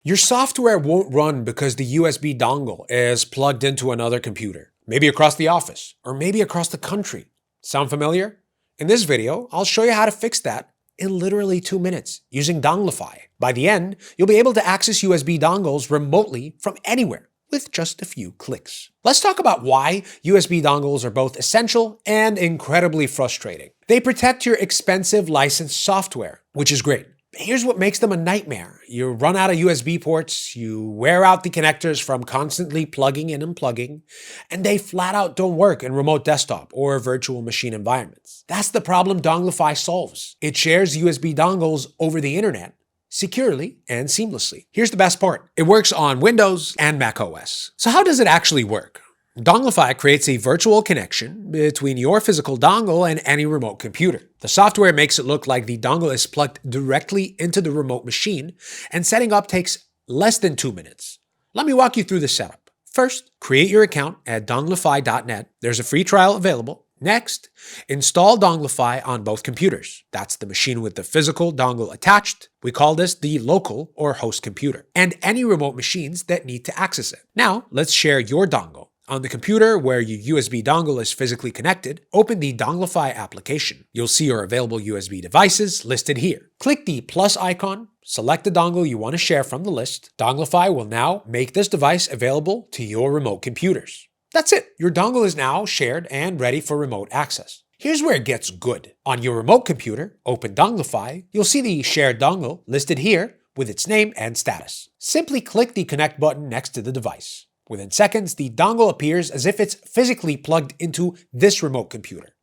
Your software won't run because the USB dongle is plugged into another computer, maybe across the office, or maybe across the country. Sound familiar? In this video, I'll show you how to fix that in literally 2 minutes using Donglify. By the end, you'll be able to access USB dongles remotely from anywhere with just a few clicks. Let's talk about why USB dongles are both essential and incredibly frustrating. They protect your expensive licensed software, which is great. Here's what makes them a nightmare. You run out of USB ports, you wear out the connectors from constantly plugging in and plugging, and they flat out don't work in remote desktop or virtual machine environments. That's the problem Donglify solves. It shares USB dongles over the internet securely and seamlessly. Here's the best part. It works on Windows and Mac OS. So how does it actually work? Donglify creates a virtual connection between your physical dongle and any remote computer. The software makes it look like the dongle is plugged directly into the remote machine, and setting up takes less than 2 minutes. Let me walk you through the setup. First, create your account at donglify.net. There's a free trial available. Next, install Donglify on both computers. That's the machine with the physical dongle attached. We call this the local or host computer, and any remote machines that need to access it. Now, let's share your dongle. On the computer where your USB dongle is physically connected, open the Donglify application. You'll see your available USB devices listed here. Click the plus icon, select the dongle you want to share from the list. Donglify will now make this device available to your remote computers. That's it. Your dongle is now shared and ready for remote access. Here's where it gets good. On your remote computer, open Donglify. You'll see the shared dongle listed here with its name and status. Simply click the connect button next to the device. Within seconds, the dongle appears as if it's physically plugged into this remote computer.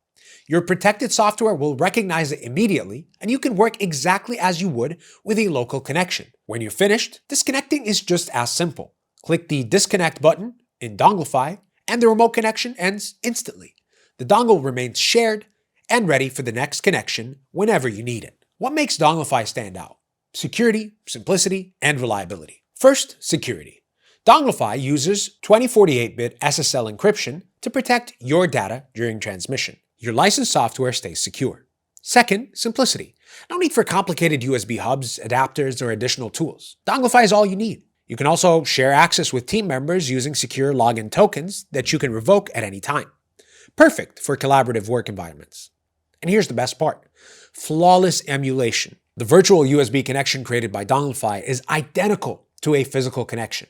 Your protected software will recognize it immediately, and you can work exactly as you would with a local connection. When you're finished, disconnecting is just as simple. Click the disconnect button in Donglify, and the remote connection ends instantly. The dongle remains shared and ready for the next connection whenever you need it. What makes Donglify stand out? Security, simplicity, and reliability. First, security. Donglify uses 2048-bit SSL encryption to protect your data during transmission. Your licensed software stays secure. Second, simplicity. No need for complicated USB hubs, adapters, or additional tools. Donglify is all you need. You can also share access with team members using secure login tokens that you can revoke at any time. Perfect for collaborative work environments. And here's the best part. Flawless emulation. The virtual USB connection created by Donglify is identical to a physical connection.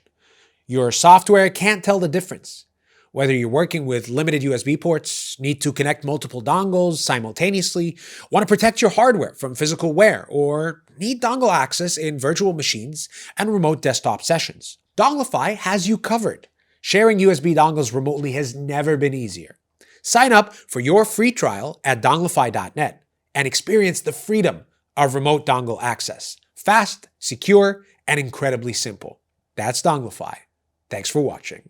Your software can't tell the difference. Whether you're working with limited USB ports, need to connect multiple dongles simultaneously, want to protect your hardware from physical wear, or need dongle access in virtual machines and remote desktop sessions, Donglify has you covered. Sharing USB dongles remotely has never been easier. Sign up for your free trial at donglify.net and experience the freedom of remote dongle access. Fast, secure, and incredibly simple. That's Donglify. Thanks for watching.